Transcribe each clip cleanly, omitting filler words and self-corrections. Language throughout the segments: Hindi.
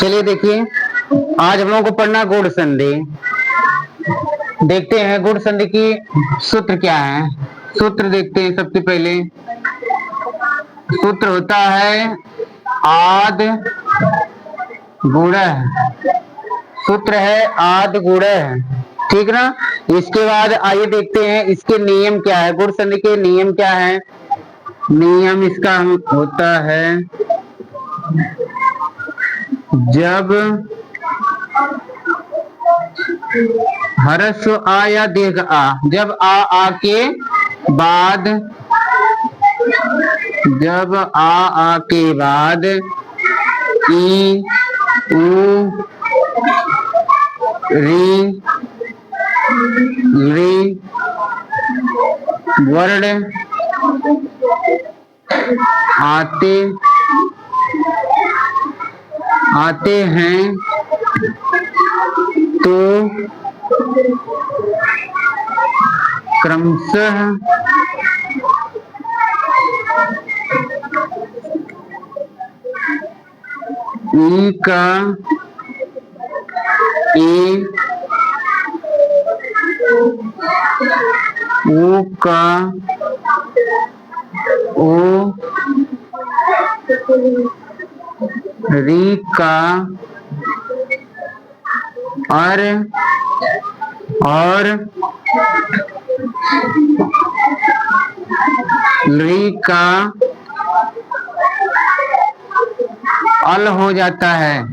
चलिए देखिए, आज हम लोगों को पढ़ना गुण संधि। देखते हैं गुण संधि की सूत्र क्या है। सूत्र देखते हैं। सबसे पहले सूत्र होता है आद गुणः। सूत्र है आद गुणः, ठीक ना। इसके बाद आइए देखते हैं इसके नियम क्या है। गुण संधि के नियम क्या है। नियम इसका होता है जब ह्रस्व आ या दीर्घ आ, जब आ के बाद, जब आ के बाद ई उ री वर्ण आते हैं तो क्रमशः ई का ए, ओ का ओ, री का और री का अल हो जाता है।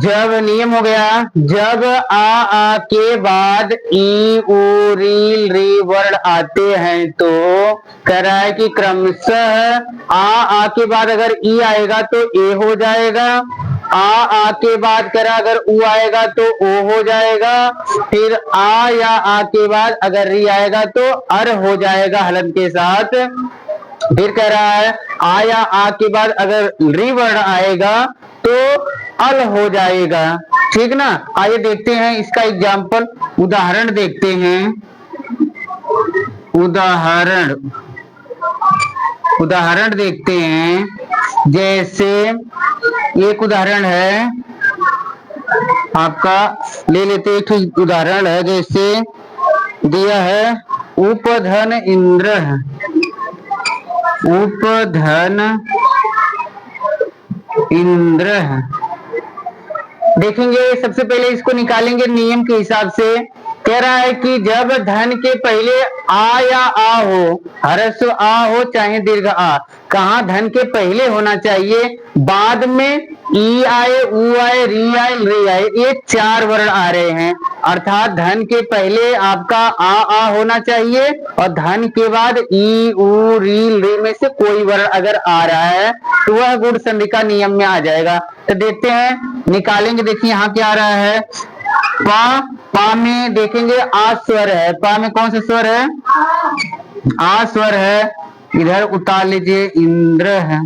जब नियम हो गया, जब आ के बाद ई उ री वर्ण आते हैं तो कह रहा है कि क्रमशः आ के बाद अगर ई आएगा तो ए हो जाएगा। आ के बाद कह रहा अगर उ आएगा तो ओ हो जाएगा। फिर आ या आ के बाद अगर री आएगा तो अर हो जाएगा हलन के साथ। फिर कह रहा है आ या आ के बाद अगर री वर्ण आएगा तो अल हो जाएगा, ठीक ना। आइए देखते हैं इसका एग्जाम्पल, उदाहरण देखते हैं। उदाहरण देखते हैं। जैसे एक उदाहरण है आपका, ले लेते एक उदाहरण है। जैसे दिया है उपधन इंद्र, उपधन इंद्र। देखेंगे सबसे पहले इसको निकालेंगे नियम के हिसाब से। कह रहा है कि जब धन के पहले आ या आ हो, ह्रस्व आ हो चाहे दीर्घ आ, कहाँ धन के पहले होना चाहिए, बाद में ई आए, उ आए, री आए, ये चार वर्ण आ रहे हैं। अर्थात धन के पहले आपका आ होना चाहिए और धन के बाद ई उ री में से कोई वर्ण अगर आ रहा है तो वह गुण संधि का नियम में आ जाएगा। तो देखते हैं, निकालेंगे। देखिए यहाँ क्या आ रहा है, पा में देखेंगे आ स्वर है। पा में कौन सा स्वर है, आ स्वर है। इधर उतार लीजिए इंद्र है।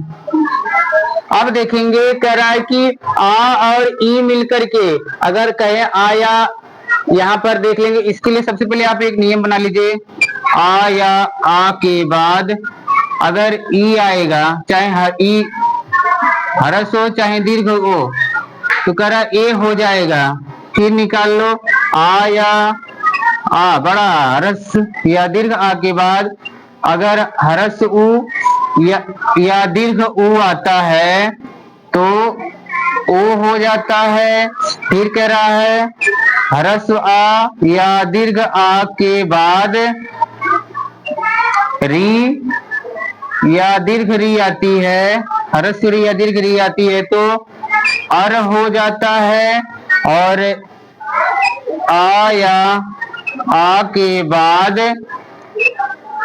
अब देखेंगे कह रहा है कि आ और ई मिलकर के अगर कहे आ या, यहाँ पर देख लेंगे। इसके लिए सबसे पहले आप एक नियम बना लीजिए। आ या आ के बाद अगर ई आएगा, चाहे ई ह्रस्व हो चाहे दीर्घ हो, तो कह रहा ए हो जाएगा। फिर निकाल लो आ या आ बड़ा ह्रस्व या दीर्घ आ के बाद अगर ह्रस्व उ या दीर्घ उ आता है तो ओ हो जाता है। फिर कह रहा है ह्रस्व आ या दीर्घ आ के बाद री या दीर्घ री आती है, ह्रस्व री या दीर्घ री आती है तो अर हो जाता है। और आ या आ के बाद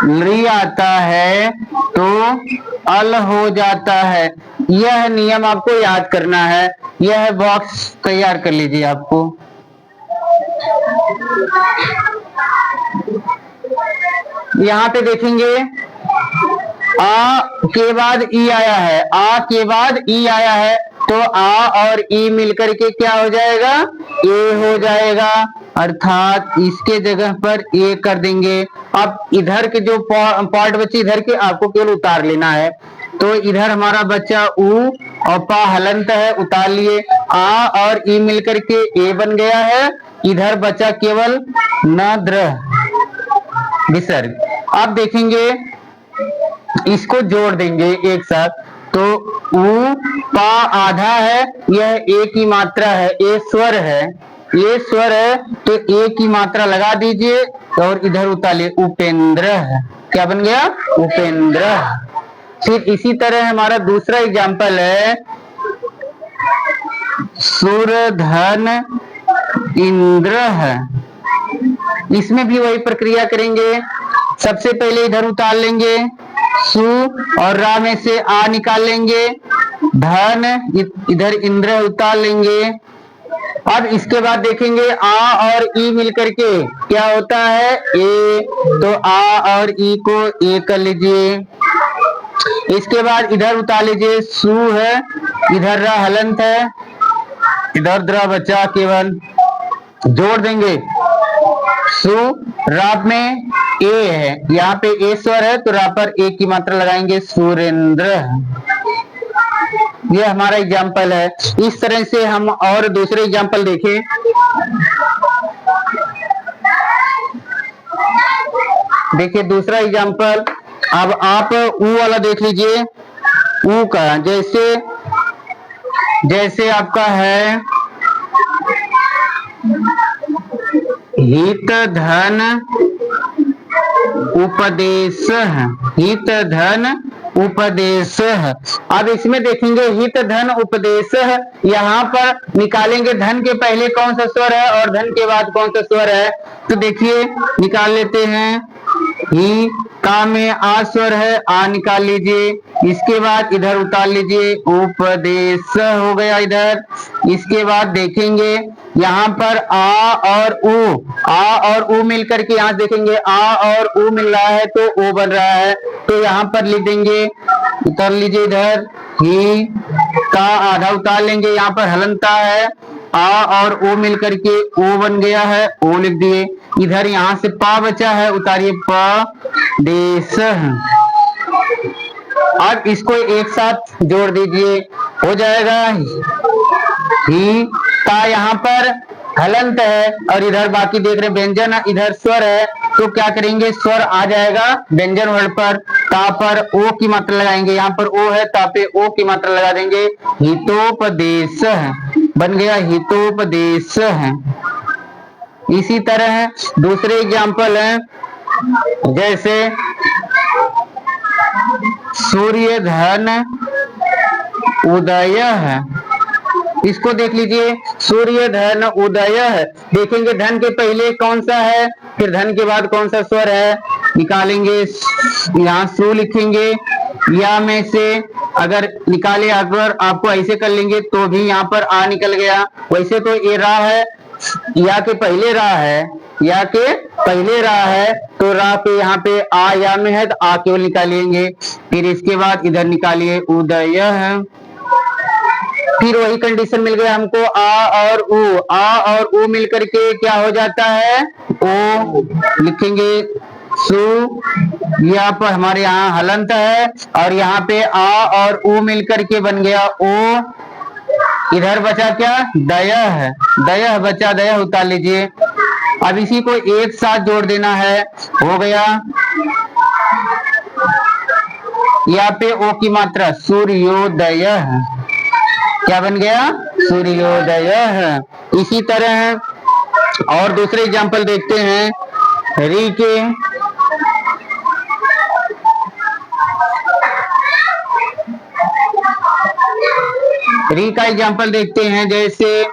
री आता है तो अल हो जाता है। यह नियम आपको याद करना है। यह बॉक्स तैयार कर लीजिए आपको। यहाँ पे देखेंगे आ के बाद ई आया है, आ के बाद ई आया है तो आ और ई मिलकर के क्या हो जाएगा, ए हो जाएगा। अर्थात इसके जगह पर ए कर देंगे। अब इधर के जो पार्ट बचे इधर के आपको केवल उतार लेना है। तो इधर हमारा बच्चा उ और पा हलंत है, उतार लिए। आ और ई मिलकर के ए बन गया है। इधर बचा केवल न द्र विसर्ग। अब देखेंगे इसको जोड़ देंगे एक साथ। तो उ पा आधा है, यह ए की मात्रा है, ए स्वर है, ये स्वर है, तो ए की मात्रा लगा दीजिए और इधर उतारिए उपेंद्र है। क्या बन गया? उपेंद्र। फिर इसी तरह हमारा दूसरा एग्जाम्पल है सुरधन इंद्र है। इसमें भी वही प्रक्रिया करेंगे। सबसे पहले इधर उतार लेंगे, सु और रा में से आ निकाल लेंगे, धन इधर इंद्र उतार लेंगे। अब इसके बाद देखेंगे आ और ई मिलकर के क्या होता है? ए। तो आ और ई को ए कर लीजिए। इसके बाद इधर उतार लीजिए, सु है, इधर रा हलंत है, इधर द्रा बचा केवल। जोड़ देंगे, सु रा में ए है, यहाँ पे ए स्वर है, तो रा पर ए की मात्रा लगाएंगे, सुरेंद्र। ये हमारा एग्जाम्पल है। इस तरह से हम और दूसरे एग्जाम्पल देखें। देखिए दूसरा एग्जाम्पल, अब आप ऊ वाला देख लीजिए। ऊ का जैसे आपका है हित धन उपदेश, हित धन उपदेश। अब इसमें देखेंगे हित धन उपदेश, यहाँ पर निकालेंगे धन के पहले कौन सा स्वर है और धन के बाद कौन सा स्वर है। तो देखिए निकाल लेते हैं। ही का में आ स्वर है, आ निकाल लीजिए। इसके बाद इधर उतार लीजिए, उपदेश हो गया इधर। इसके बाद देखेंगे यहाँ पर आ और उ मिलकर के यहाँ देखेंगे आ और उ मिल रहा है तो ओ बन रहा है। तो यहाँ पर लिख देंगे, उतार लीजिए इधर, ही का आधा उतार लेंगे, यहाँ पर हलंता है, आ और ओ मिलकर के ओ बन गया है, ओ लिख दिए। इधर यहाँ से पा बचा है, उतारिए प देश। अब इसको एक साथ जोड़ दीजिए, हो जाएगा ही का यहाँ पर हलंत है और इधर बाकी देख रहे व्यंजन, इधर स्वर है, तो क्या करेंगे स्वर आ जाएगा व्यंजन वर्ड पर। ता पर ओ की मात्रा लगाएंगे, यहाँ पर ओ है, ता पे ओ की मात्रा लगा देंगे, हितोपदेश बन गया, हितोपदेश है। इसी तरह दूसरे एग्जाम्पल है, जैसे सूर्य धन उदय है। इसको देख लीजिए, सूर्य धन उदय है। देखेंगे धन के पहले कौन सा है, फिर धन के बाद कौन सा स्वर है, निकालेंगे। यहाँ सु लिखेंगे, या में से अगर निकाले, अगर आपको ऐसे कर लेंगे तो भी यहाँ पर आ निकल गया। वैसे तो ये रा है, या के पहले रा है, या के पहले रा है, तो रा पे यहाँ पे आ या में है तो आ केवल निकालेंगे। फिर इसके बाद इधर निकालिए उदय है। फिर वही कंडीशन मिल गया हमको, आ और उ मिलकर के क्या हो जाता है, ओ लिखेंगे। सु यहाँ पर हमारे यहाँ हलंत है और यहाँ पे आ और उ मिलकर के बन गया ओ। इधर बचा क्या, दया है, दया बचा, दया उतार लीजिए। अब इसी को एक साथ जोड़ देना है, हो गया। यहाँ पे ओ की मात्रा सूर्योदय है, क्या बन गया, सूर्योदय है। इसी तरह और दूसरे एग्जाम्पल देखते हैं, री के। री का एग्जाम्पल देखते हैं, जैसे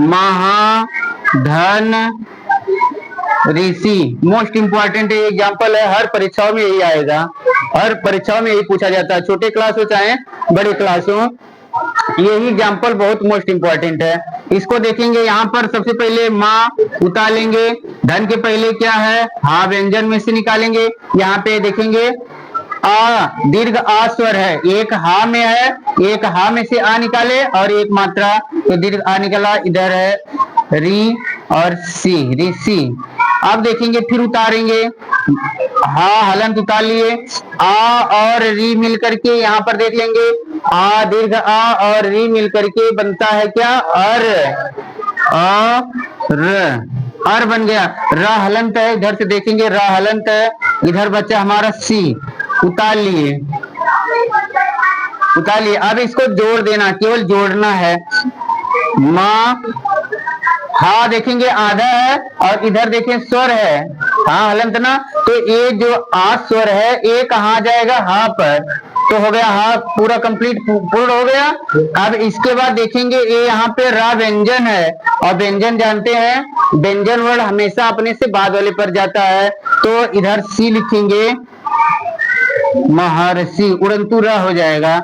महाधन ऋषि। मोस्ट इंपॉर्टेंट एग्जाम्पल है, हर परीक्षाओं में यही आएगा, हर परीक्षाओं में यही पूछा जाता है, छोटे क्लास हो चाहे बड़े क्लास हो, यही एग्जाम्पल बहुत मोस्ट इंपॉर्टेंट है। इसको देखेंगे, यहाँ पर सबसे पहले माँ उतार लेंगे, धन के पहले क्या है, हा व्यंजन में से निकालेंगे। यहाँ पे देखेंगे आ दीर्घ आ स्वर है, एक हा में है, एक हा में से आ निकाले और एक मात्रा, तो दीर्घ आ निकला, इधर है री और सी, ऋषि। अब देखेंगे फिर उतारेंगे, हा हलंत उतार लिए, आ और री मिलकर के यहाँ पर देख लेंगे, आ दीर्घ आ और री मिलकर के बनता है क्या, अर, अर बन गया। र हलंत है, इधर से देखेंगे र हलंत है, इधर बच्चा हमारा सी, उतार लिए, उतार लिए। अब इसको जोड़ देना, केवल जोड़ना है, माँ, हा देखेंगे आधा है और इधर देखें स्वर है, हाँ हलंत ना, तो ये जो आ स्वर है ये कहाँ जाएगा, हा पर, तो हो गया हा पूरा कंप्लीट, पूर्ण हो गया। अब इसके बाद देखेंगे ये यहाँ पे रा व्यंजन है, और व्यंजन जानते हैं व्यंजन वर्ड हमेशा अपने से बाद वाले पर जाता है, तो इधर सी लिखेंगे, महर्षि, उड़ंतु र हो जाएगा,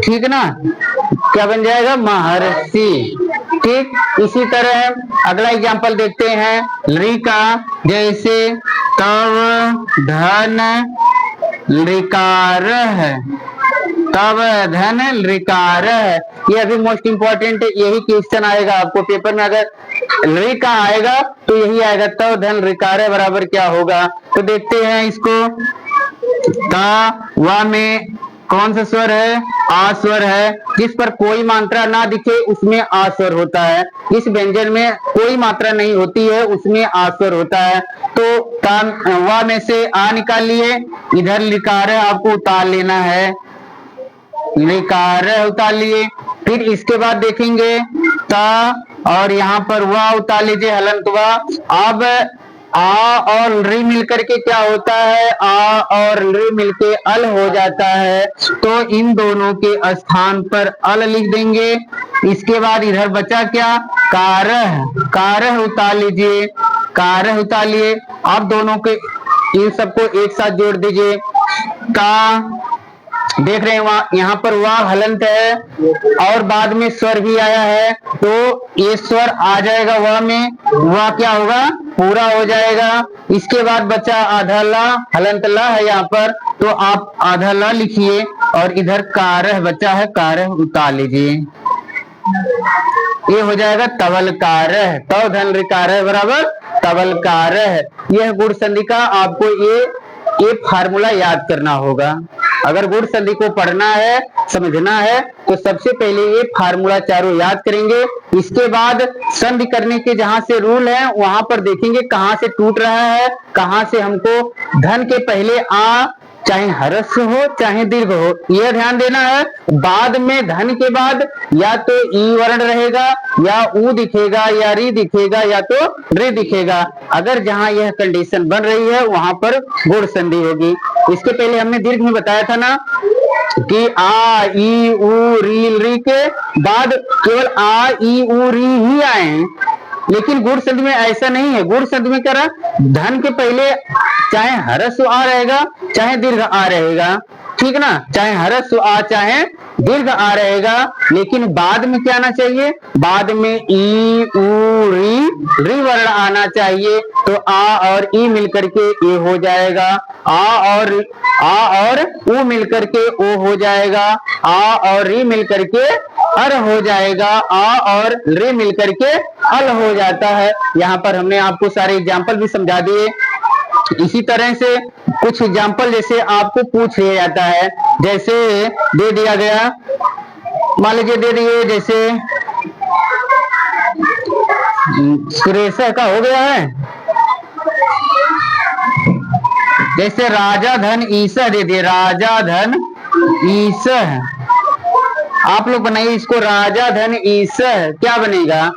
ठीक ना, क्या बन जाएगा, महर्षि। ठीक, इसी तरह अगला एग्जाम्पल देखते हैं री का, जैसे तव धन ऋकार है, तव धन ऋकार है, ये अभी मोस्ट इंपॉर्टेंट यही क्वेश्चन आएगा आपको पेपर में, अगर री का आएगा तो यही आएगा, तव धन ऋकार बराबर क्या होगा। तो देखते हैं इसको, ता वा में कौन सा स्वर है, आ स्वर है, जिस पर कोई मात्रा ना दिखे उसमें आ स्वर होता है, इस व्यंजन में कोई मात्रा नहीं होती है उसमें आ स्वर होता है, तो ता वा में से आ निकाल लिए, इधर लिकार है आपको उतार लेना है, लिकार उतार लिए। फिर इसके बाद देखेंगे ता और यहाँ पर वा उतार लीजिए, हलंत वा। अब आ और री मिलकर के क्या होता है, आ और री मिलके अल हो जाता है, तो इन दोनों के स्थान पर अल लिख देंगे। इसके बाद इधर बचा क्या, कारह, कारह उतार लीजिए, कारह उतार लिए। आप दोनों के इन सबको एक साथ जोड़ दीजिए, का, देख रहे हैं वहां यहाँ पर वाह हलंत है और बाद में स्वर भी आया है, तो ये स्वर आ जाएगा वह में, वह क्या होगा, पूरा हो जाएगा। इसके बाद बचा आधा ला, हलंत ला है यहाँ पर, तो आप आधा ला लिखिए और इधर कारह बचा है, कारह उतार लीजिए, ये हो जाएगा तवलकारह, तव धन ऋकारह बराबर तवलकारह। यह गुण संधि का आपको ये फार्मूला याद करना होगा। अगर गुण संधि को पढ़ना है, समझना है, तो सबसे पहले ये फार्मूला चारों याद करेंगे। इसके बाद संधि करने के जहां से रूल है वहां पर देखेंगे कहां से टूट रहा है, कहां से हमको धन के पहले आ, चाहे हरस हो चाहे दीर्घ हो, यह ध्यान देना है। बाद में धन के बाद या तो ई वर्ण रहेगा या ऊ दिखेगा या री दिखेगा या तो रे दिखेगा। अगर जहां यह कंडीशन बन रही है वहां पर गुण संधि होगी। इसके पहले हमने दीर्घ में बताया था ना कि आ ई ऊ री के बाद केवल आ ई ऊ री ही आए, लेकिन गुण संधि में ऐसा नहीं है। गुण संधि में क्या रहा, धन के पहले चाहे हरस्व आ रहेगा चाहे दीर्घ आ रहेगा, ठीक ना, चाहे हरस्व आ चाहे दीर्घ आ रहेगा, लेकिन बाद में क्या आना चाहिए, बाद में ई ऊ री वर्ण आना चाहिए। तो आ और ई मिलकर के ए हो जाएगा, आ और ऊ मिलकर के ओ हो जाएगा, आ और री मिलकर के अर हो जाएगा, आ और रे मिलकर के अल हो जाता है। यहाँ पर हमने आपको सारे एग्जाम्पल भी समझा दिए। इसी तरह से कुछ एग्जाम्पल जैसे आपको पूछ लिया जाता है, जैसे दे दिया गया, मान लीजिए दे दिए जैसे सुरेश का हो गया है, जैसे राजा धन ईसा दे दिए, राजा धन ईसा, आप लोग बनाइए इसको, राजा धन ईसा क्या बनेगा,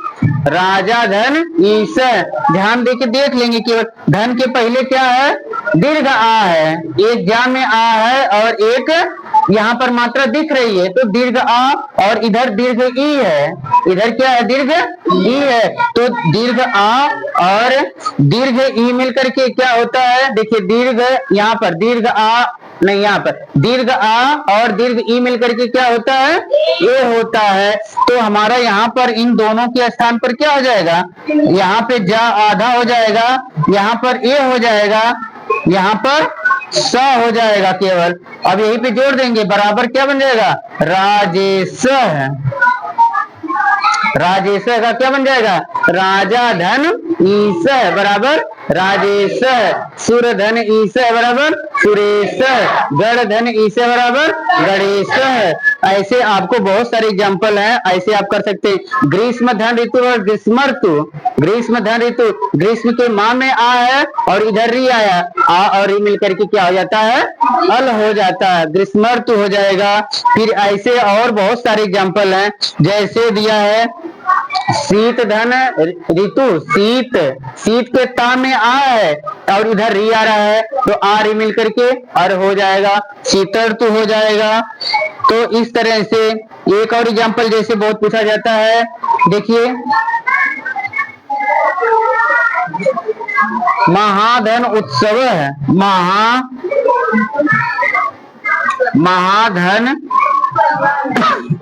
राजा धन ईसा। ध्यान देके देख लेंगे कि धन के पहले क्या है, दीर्घ आ है, एक ज्ञान में आ है और एक यहाँ पर मात्रा दिख रही है, तो दीर्घ आ और इधर दीर्घ ई है, इधर क्या है, दीर्घ ई है, तो दीर्घ आ और दीर्घ ई मिलकर के क्या होता है, देखिए दीर्घ यहाँ पर दीर्घ आ नहीं, यहाँ पर दीर्घ आ और दीर्घ ई मिलकर के क्या होता है, ए होता है। तो हमारा यहाँ पर इन दोनों के स्थान पर क्या हो जाएगा, यहाँ पे जा आधा हो जाएगा, यहाँ पर ए हो जाएगा, यहाँ पर स हो जाएगा केवल। अब यहीं पे जोड़ देंगे, बराबर क्या बन जाएगा, राजेश। राजेश का क्या बन जाएगा? राजा धन ईश बराबर राजेश, सुर धन ईश बराबर सुरेश, गण धन ईश बराबर गणेश। ऐसे आपको बहुत सारे एग्जाम्पल हैं, ऐसे आप कर सकते हैं। ग्रीष्म धन ऋतु और ग्रीष्म ऋतु, ग्रीष्म धन ऋतु, ग्रीष्म के माँ में आ है और इधर री आया, आ और री मिलकर के क्या हो जाता है? अल हो जाता है, ग्रीष्म ऋतु हो जाएगा। फिर ऐसे और बहुत सारे एग्जाम्पल हैं, जैसे दिया है शीत धन ऋतु, शीत, शीत के ता में आ है और इधर री आ रहा है, तो आ री मिलकर के अर हो जाएगा, शीतल ऋतु हो जाएगा। तो इस तरह से एक और एग्जाम्पल जैसे बहुत पूछा जाता है, देखिए महाधन उत्सव है, महाधन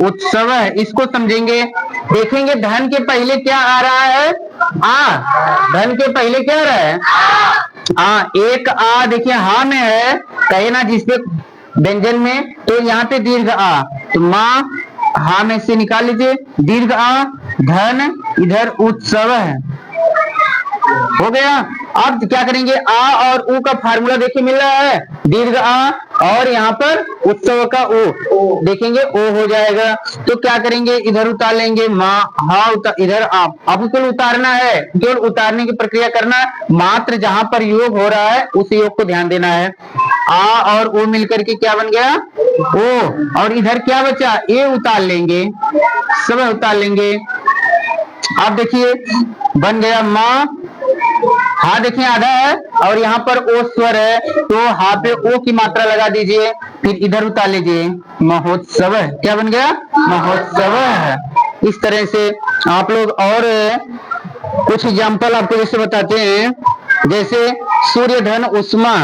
उत्सव है, इसको समझेंगे। देखेंगे धन के पहले क्या आ रहा है? आ, धन के पहले क्या आ रहा है? आ, एक आ देखिए हा में है, कहे ना जिसपे व्यंजन में, तो यहाँ पे दीर्घ आ, तो माँ हा में से निकाल लीजिए दीर्घ आ, धन इधर उत्सव है, हो गया। अब क्या करेंगे? आ और उ का फार्मूला देखिए मिल रहा है, दीर्घ आ और यहाँ पर उत्सव का ओ, देखेंगे ओ हो जाएगा। तो क्या करेंगे? इधर उतार लेंगे माँ, हा इधर आप, आपको केवल उतारना है, केवल उतारने की प्रक्रिया करना है, मात्र जहां पर योग हो रहा है उस योग को ध्यान देना है। आ और ओ मिलकर के क्या बन गया? ओ, और इधर क्या बचा? ए उतार लेंगे, सब उतार लेंगे। आप देखिए बन गया माँ, हा देखिए आधा है और यहाँ पर ओ स्वर है, तो हा पे ओ की मात्रा लगा दीजिए, फिर इधर उतार लीजिए महोत्सव, क्या बन गया? महोत्सव। इस तरह से आप लोग और कुछ एग्जाम्पल आपको जैसे बताते हैं, जैसे सूर्य धन उष्मा,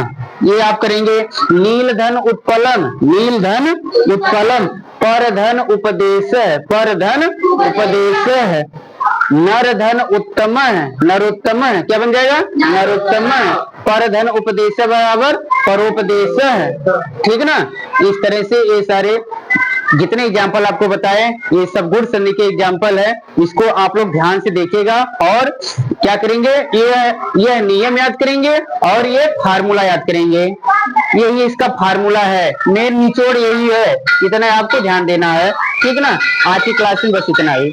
ये आप करेंगे। नील धन उत्पलन, नील धन उत्पलन, पर धन उपदेश, पर धन उपदेश है। नर धन उत्तम, नरोत्तम, क्या बन जाएगा? नरोत्तम, पर धन उपदेश बराबर परोपदेश है, ठीक ना। इस तरह से ये सारे जितने एग्जाम्पल आपको बताए ये सब गुण संधि के एग्जाम्पल है, इसको आप लोग ध्यान से देखिएगा और क्या करेंगे? यह नियम याद करेंगे और ये फार्मूला याद करेंगे, यही इसका फार्मूला है, मेन निचोड़ यही है, इतना आपको ध्यान देना है, ठीक ना। आज की क्लास में बस इतना ही।